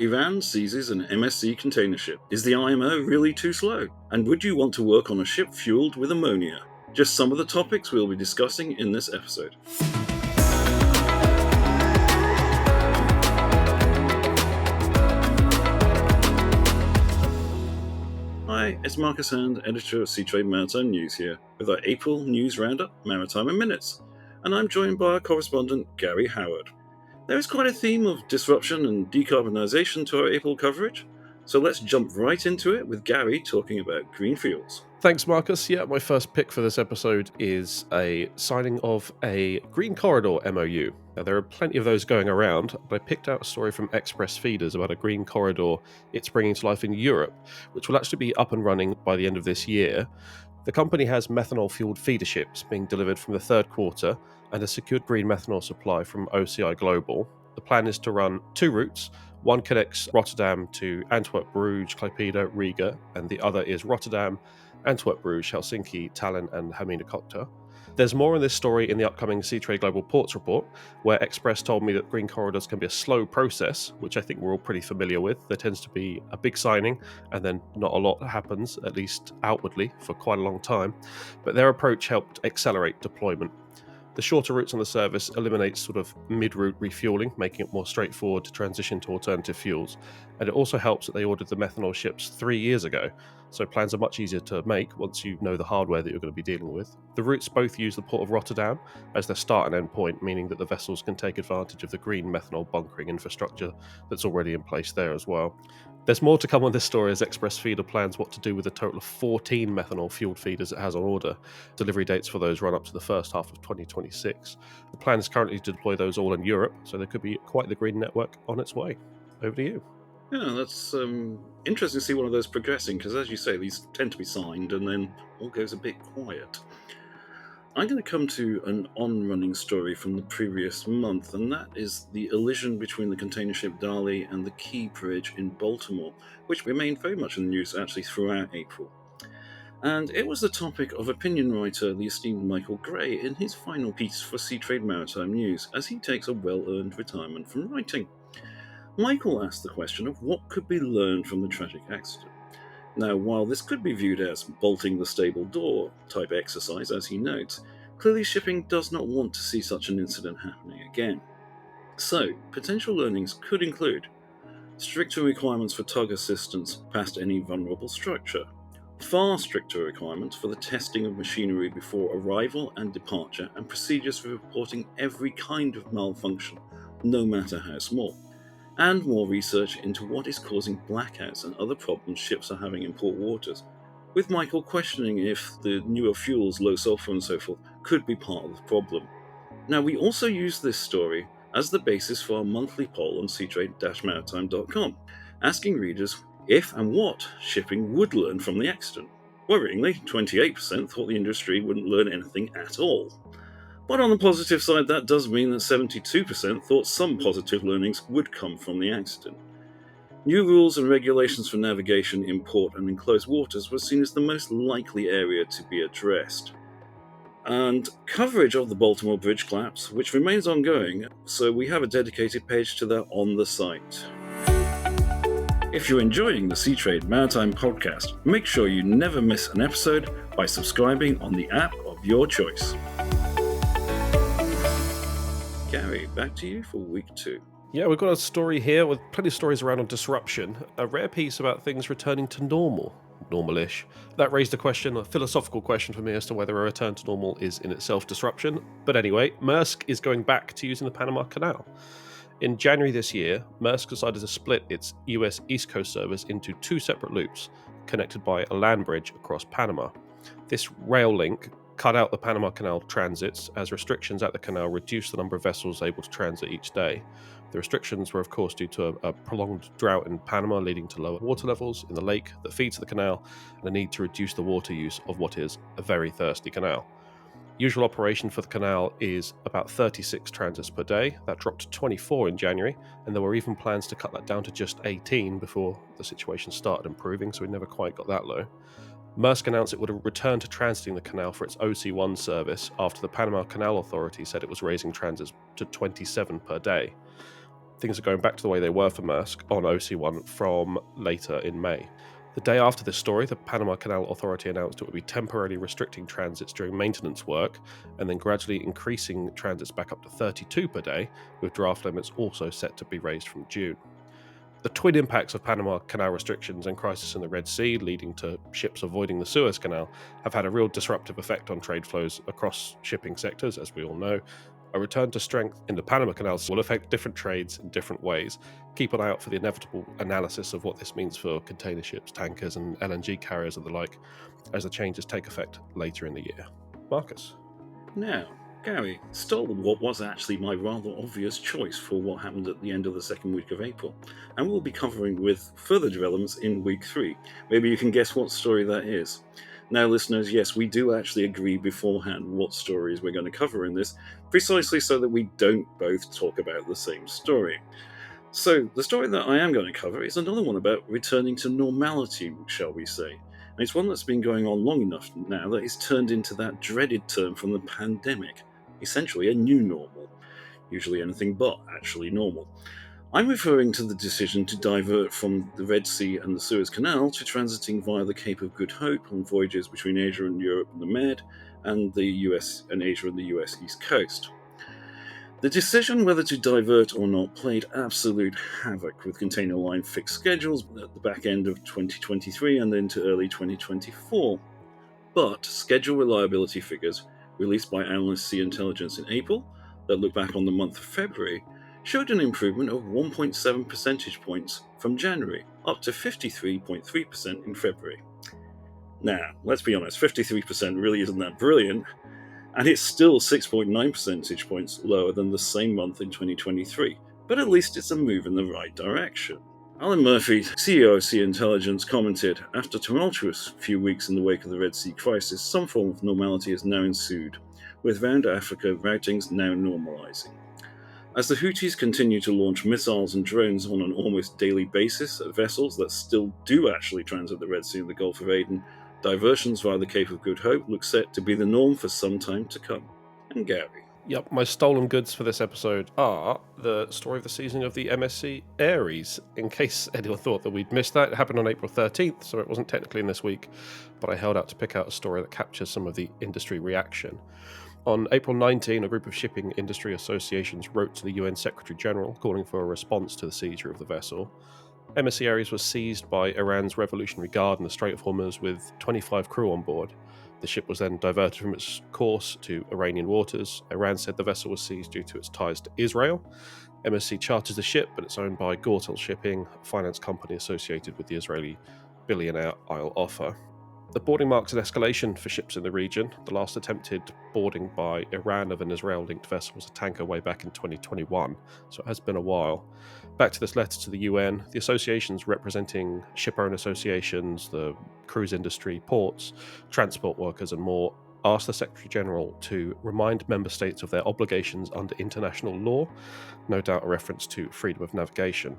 Iran seizes an MSC container ship. Is the IMO really too slow? And would you want to work on a ship fueled with ammonia? Just some of the topics we'll be discussing in this episode. Hi, it's Marcus Hand, editor of Seatrade Maritime News here, with our April news roundup, Maritime in Minutes, and I'm joined by our correspondent, Gary Howard. There is quite a theme of disruption and decarbonisation to our April coverage, so let's jump right into it with Gary talking about green fuels. Thanks, Marcus. Yeah, my first pick for this episode is a signing of a Green Corridor MOU. Now, there are plenty of those going around, but I picked out a story from Express Feeders about a Green Corridor it's bringing to life in Europe, which will actually be up and running by the end of this year. The company has methanol-fueled feeder ships being delivered from the third quarter and a secured green methanol supply from OCI Global. The plan is to run two routes. One connects Rotterdam to Antwerp, Bruges, Klaipeda, Riga, and the other is Rotterdam, Antwerp, Bruges, Helsinki, Tallinn, and Hamina-Kokta. There's more on this story in the upcoming Seatrade Global Ports report, where Express told me that green corridors can be a slow process, which I think we're all pretty familiar with. There tends to be a big signing, and then not a lot happens, at least outwardly, for quite a long time. But their approach helped accelerate deployment. The shorter routes on the service eliminates sort of mid-route refueling, making it more straightforward to transition to alternative fuels. And it also helps that they ordered the methanol ships 3 years ago, so plans are much easier to make once you know the hardware that you're going to be dealing with. The routes both use the port of Rotterdam as their start and end point, meaning that the vessels can take advantage of the green methanol bunkering infrastructure that's already in place there as well. There's more to come on this story as Express Feeder plans what to do with a total of 14 methanol-fueled feeders it has on order. Delivery dates for those run up to the first half of 2026. The plan is currently to deploy those all in Europe, so there could be quite the green network on its way. Over to you. Yeah, that's interesting to see one of those progressing, because as you say, these tend to be signed and then all goes a bit quiet. I'm going to come to an on-running story from the previous month, and that is the elision between the container ship Dali and the Key Bridge in Baltimore, which remained very much in the news actually throughout April. And it was the topic of opinion writer, the esteemed Michael Gray, in his final piece for Seatrade Maritime News, as he takes a well-earned retirement from writing. Michael asked the question of what could be learned from the tragic accident. Now, while this could be viewed as bolting the stable door type exercise, as he notes, clearly shipping does not want to see such an incident happening again. So, potential learnings could include stricter requirements for tug assistance past any vulnerable structure, far stricter requirements for the testing of machinery before arrival and departure, and procedures for reporting every kind of malfunction, no matter how small, and more research into what is causing blackouts and other problems ships are having in port waters, with Michael questioning if the newer fuels, low sulfur and so forth, could be part of the problem. Now, we also use this story as the basis for our monthly poll on seatrade-maritime.com, asking readers if and what shipping would learn from the accident. Worryingly, 28% thought the industry wouldn't learn anything at all. But on the positive side, that does mean that 72% thought some positive learnings would come from the accident. New rules and regulations for navigation in port and enclosed waters were seen as the most likely area to be addressed. And coverage of the Baltimore Bridge collapse, which remains ongoing, so we have a dedicated page to that on the site. If you're enjoying the Seatrade Maritime podcast, make sure you never miss an episode by subscribing on the app of your choice. Gary, back to you for week 2. Yeah, we've got a story here with plenty of stories around on disruption, a rare piece about things returning to normal-ish. That raised a philosophical question for me as to whether a return to normal is in itself disruption. But anyway, Maersk is going back to using the Panama Canal. In January this year, Maersk decided to split its US East Coast service into 2 separate loops, connected by a land bridge across Panama. This rail link cut out the Panama Canal transits as restrictions at the canal reduced the number of vessels able to transit each day. The restrictions were of course due to a prolonged drought in Panama, leading to lower water levels in the lake that feeds the canal and a need to reduce the water use of what is a very thirsty canal. Usual operation for the canal is about 36 transits per day. That dropped to 24 in January, and there were even plans to cut that down to just 18 before the situation started improving, so we never quite got that low. Maersk announced it would return to transiting the canal for its OC1 service after the Panama Canal Authority said it was raising transits to 27 per day. things are going back to the way they were for Maersk on OC1 from later in May. The day after this story, the Panama Canal Authority announced it would be temporarily restricting transits during maintenance work and then gradually increasing transits back up to 32 per day, with draft limits also set to be raised from June. The twin impacts of Panama Canal restrictions and crisis in the Red Sea, leading to ships avoiding the Suez Canal, have had a real disruptive effect on trade flows across shipping sectors, as we all know. A return to strength in the Panama Canal will affect different trades in different ways. Keep an eye out for the inevitable analysis of what this means for container ships, tankers, and LNG carriers and the like, as the changes take effect later in the year. Marcus. Now, Gary stole what was actually my rather obvious choice for what happened at the end of the second week of April, and we'll be covering with further developments in week 3. Maybe you can guess what story that is. Now, listeners, yes, we do actually agree beforehand what stories we're going to cover in this, precisely so that we don't both talk about the same story. So, the story that I am going to cover is another one about returning to normality, shall we say. And it's one that's been going on long enough now that it's turned into that dreaded term from the pandemic, essentially a new normal. Usually anything but actually normal. I'm referring to the decision to divert from the Red Sea and the Suez Canal to transiting via the Cape of Good Hope on voyages between Asia and Europe and the Med, and the US and Asia and the US East Coast. The decision whether to divert or not played absolute havoc with container line fixed schedules at the back end of 2023 and into early 2024. But schedule reliability figures released by analyst Sea Intelligence in April that look back on the month of February showed an improvement of 1.7 percentage points from January, up to 53.3% in February. Now, let's be honest, 53% really isn't that brilliant, and it's still 6.9 percentage points lower than the same month in 2023, but at least it's a move in the right direction. Alan Murphy, CEO of Sea Intelligence, commented, "After a tumultuous few weeks in the wake of the Red Sea crisis, some form of normality has now ensued, with round Africa routings now normalising. As the Houthis continue to launch missiles and drones on an almost daily basis at vessels that still do actually transit the Red Sea and the Gulf of Aden, diversions via the Cape of Good Hope look set to be the norm for some time to come." And Gary. Yep, my stolen goods for this episode are the story of the season of the MSC Aries. In case anyone thought that we'd missed that, it happened on April 13th, so it wasn't technically in this week, but I held out to pick out a story that captures some of the industry reaction. On April 19, a group of shipping industry associations wrote to the UN Secretary General calling for a response to the seizure of the vessel. MSC Aries was seized by Iran's Revolutionary Guard in the Strait of Hormuz with 25 crew on board. The ship was then diverted from its course to Iranian waters. Iran said the vessel was seized due to its ties to Israel. MSC charters the ship, but it's owned by Gortel Shipping, a finance company associated with the Israeli billionaire Al Offer. The boarding marks an escalation for ships in the region. The last attempted boarding by Iran of an Israel-linked vessel was a tanker way back in 2021, so it has been a while. Back to this letter to the UN, the associations representing shipowner associations, the cruise industry, ports, transport workers and more asked the Secretary-General to remind member states of their obligations under international law, no doubt a reference to freedom of navigation.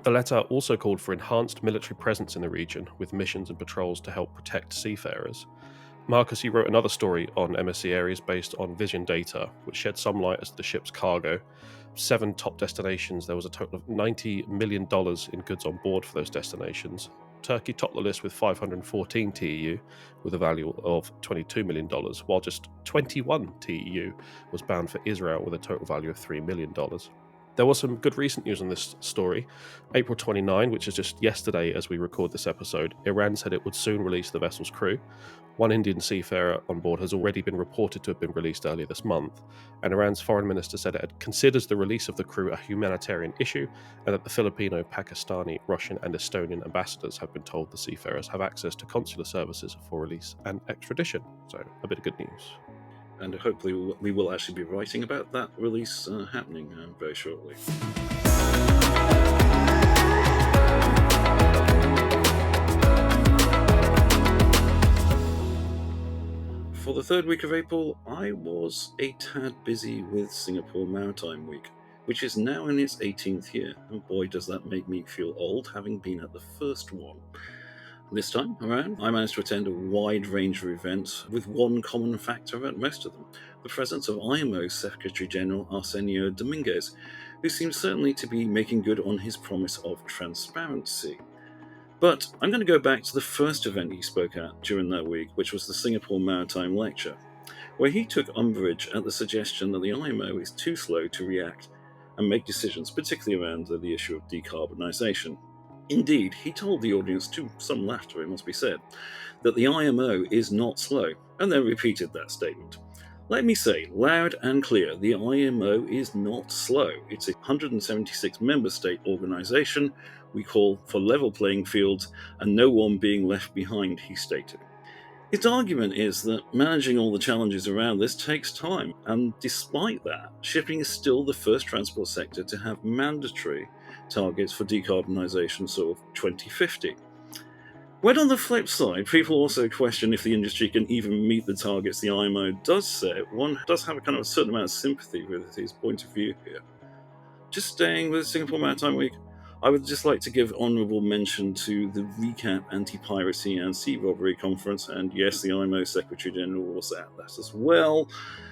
The letter also called for enhanced military presence in the region, with missions and patrols to help protect seafarers. Marcus, you wrote another story on MSC Aries based on Vision data, which shed some light as to the ship's cargo. 7 top destinations, there was a total of $90 million in goods on board for those destinations. Turkey topped the list with 514 TEU, with a value of $22 million, while just 21 TEU was bound for Israel with a total value of $3 million. There was some good recent news on this story. April 29, which is just yesterday as we record this episode, Iran said it would soon release the vessel's crew. One Indian seafarer on board has already been reported to have been released earlier this month, and Iran's foreign minister said it considers the release of the crew a humanitarian issue, and that the Filipino, Pakistani, Russian, and Estonian ambassadors have been told the seafarers have access to consular services for release and extradition. So, a bit of good news. And hopefully we will actually be writing about that release happening very shortly. For the third week of April, I was a tad busy with Singapore Maritime Week, which is now in its 18th year. And boy, does that make me feel old, having been at the first one. This time around, I managed to attend a wide range of events with one common factor at most of them: the presence of IMO Secretary General Arsenio Dominguez, who seems certainly to be making good on his promise of transparency. But I'm going to go back to the first event he spoke at during that week, which was the Singapore Maritime Lecture, where he took umbrage at the suggestion that the IMO is too slow to react and make decisions, particularly around the issue of decarbonisation. Indeed, he told the audience, to some laughter it must be said, that the IMO is not slow, and then repeated that statement. Let me say, loud and clear, the IMO is not slow. It's a 176 member state organisation. We call for level playing fields and no one being left behind, he stated. His argument is that managing all the challenges around this takes time, and despite that, shipping is still the first transport sector to have mandatory targets for decarbonisation sort of 2050. When on the flip side, people also question if the industry can even meet the targets the IMO does set, one does have a kind of a certain amount of sympathy with his point of view here. Just staying with Singapore Maritime Week, I would just like to give honourable mention to the Recap Anti-Piracy and Sea Robbery Conference, and yes, the IMO Secretary General was at that as well,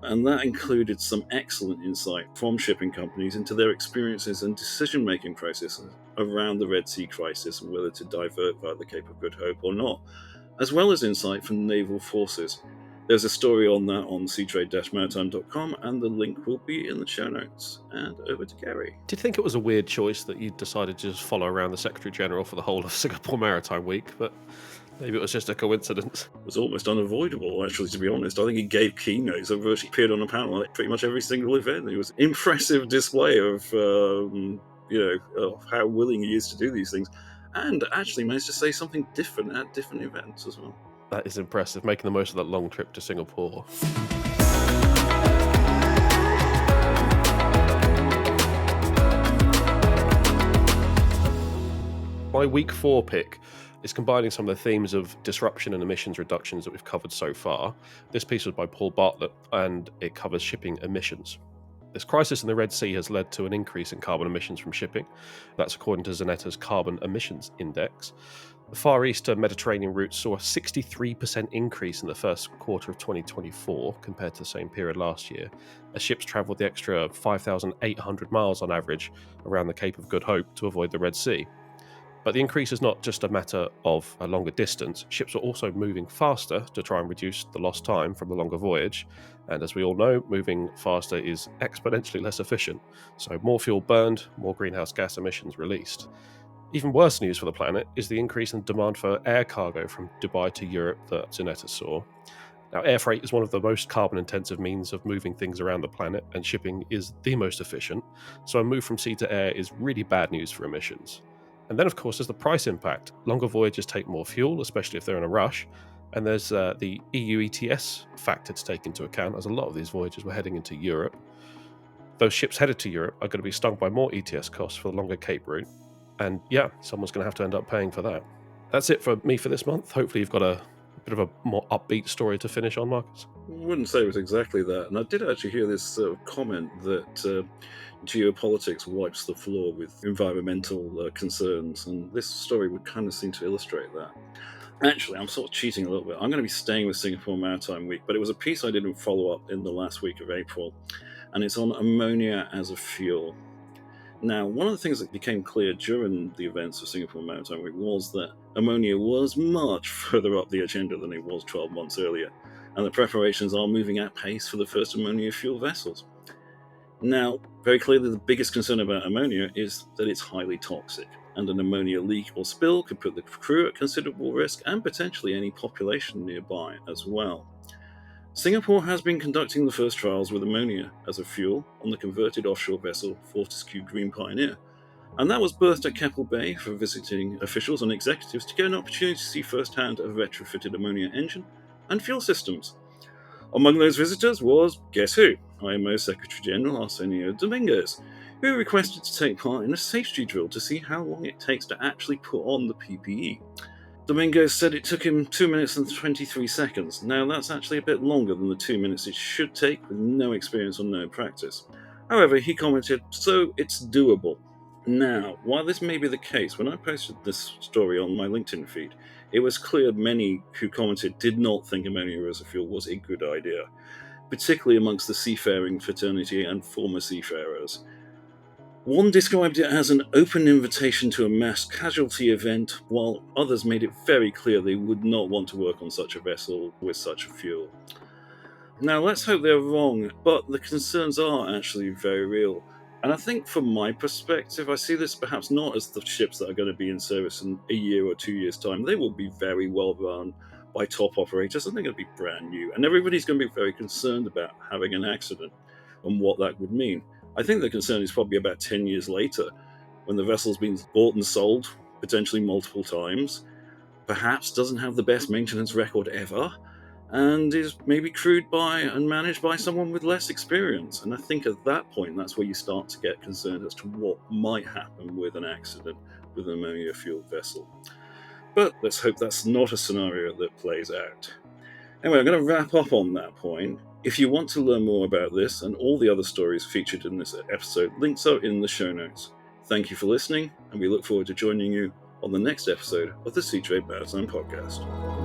and that included some excellent insight from shipping companies into their experiences and decision-making processes around the Red Sea crisis and whether to divert via the Cape of Good Hope or not, as well as insight from naval forces. There's a story on that on seatrade-maritime.com, and the link will be in the show notes. And over to Gary. Did you think it was a weird choice that you decided to just follow around the Secretary General for the whole of Singapore Maritime Week? But maybe it was just a coincidence. It was almost unavoidable, actually, to be honest. I think he gave keynotes that virtually appeared on a panel at pretty much every single event. It was an impressive display of, of how willing he is to do these things, and actually managed to say something different at different events as well. That is impressive, making the most of that long trip to Singapore. My week 4 pick is combining some of the themes of disruption and emissions reductions that we've covered so far. This piece was by Paul Bartlett, and it covers shipping emissions. This crisis in the Red Sea has led to an increase in carbon emissions from shipping. That's according to Zenetta's Carbon Emissions Index. The Far East Mediterranean route saw a 63% increase in the first quarter of 2024 compared to the same period last year, as ships travelled the extra 5,800 miles on average around the Cape of Good Hope to avoid the Red Sea. But the increase is not just a matter of a longer distance. Ships are also moving faster to try and reduce the lost time from the longer voyage. And as we all know, moving faster is exponentially less efficient. So more fuel burned, more greenhouse gas emissions released. Even worse news for the planet is the increase in demand for air cargo from Dubai to Europe that Zanetta saw. Now, air freight is one of the most carbon-intensive means of moving things around the planet, and shipping is the most efficient. So a move from sea to air is really bad news for emissions. And then, of course, there's the price impact. Longer voyages take more fuel, especially if they're in a rush. And there's the EU ETS factor to take into account, as a lot of these voyages were heading into Europe. Those ships headed to Europe are going to be stung by more ETS costs for the longer Cape route. And yeah, someone's going to have to end up paying for that. That's it for me for this month. Hopefully you've got a bit of a more upbeat story to finish on, Marcus. I wouldn't say it was exactly that. And I did actually hear this comment that geopolitics wipes the floor with environmental concerns. And this story would kind of seem to illustrate that. Actually, I'm sort of cheating a little bit. I'm going to be staying with Singapore Maritime Week, but it was a piece I didn't follow up in the last week of April. And it's on ammonia as a fuel. Now, one of the things that became clear during the events of Singapore Maritime Week was that ammonia was much further up the agenda than it was 12 months earlier, and the preparations are moving at pace for the first ammonia fuel vessels. Now, very clearly the biggest concern about ammonia is that it's highly toxic, and an ammonia leak or spill could put the crew at considerable risk and potentially any population nearby as well. Singapore has been conducting the first trials with ammonia as a fuel on the converted offshore vessel Fortescue Green Pioneer, and that was berthed at Keppel Bay for visiting officials and executives to get an opportunity to see firsthand a retrofitted ammonia engine and fuel systems. Among those visitors was, guess who? IMO Secretary General Arsenio Dominguez, who requested to take part in a safety drill to see how long it takes to actually put on the PPE. Dominguez said it took him 2 minutes and 23 seconds. Now, that's actually a bit longer than the 2 minutes it should take with no experience or no practice. However, he commented, so it's doable. Now, while this may be the case, when I posted this story on my LinkedIn feed, it was clear many who commented did not think ammonia as a fuel was a good idea, particularly amongst the seafaring fraternity and former seafarers. One described it as an open invitation to a mass casualty event, while others made it very clear they would not want to work on such a vessel with such a fuel. Now, let's hope they're wrong, but the concerns are actually very real. And I think from my perspective, I see this perhaps not as the ships that are going to be in service in a year or 2 years' time. They will be very well run by top operators, and they're going to be brand new. And everybody's going to be very concerned about having an accident and what that would mean. I think the concern is probably about 10 years later, when the vessel's been bought and sold, potentially multiple times, perhaps doesn't have the best maintenance record ever, and is maybe crewed by and managed by someone with less experience. And I think at that point, that's where you start to get concerned as to what might happen with an accident with an ammonia-fueled vessel. But let's hope that's not a scenario that plays out. Anyway, I'm going to wrap up on that point. If you want to learn more about this and all the other stories featured in this episode, links are in the show notes. Thank you for listening, and we look forward to joining you on the next episode of the Seatrade Maritime Podcast.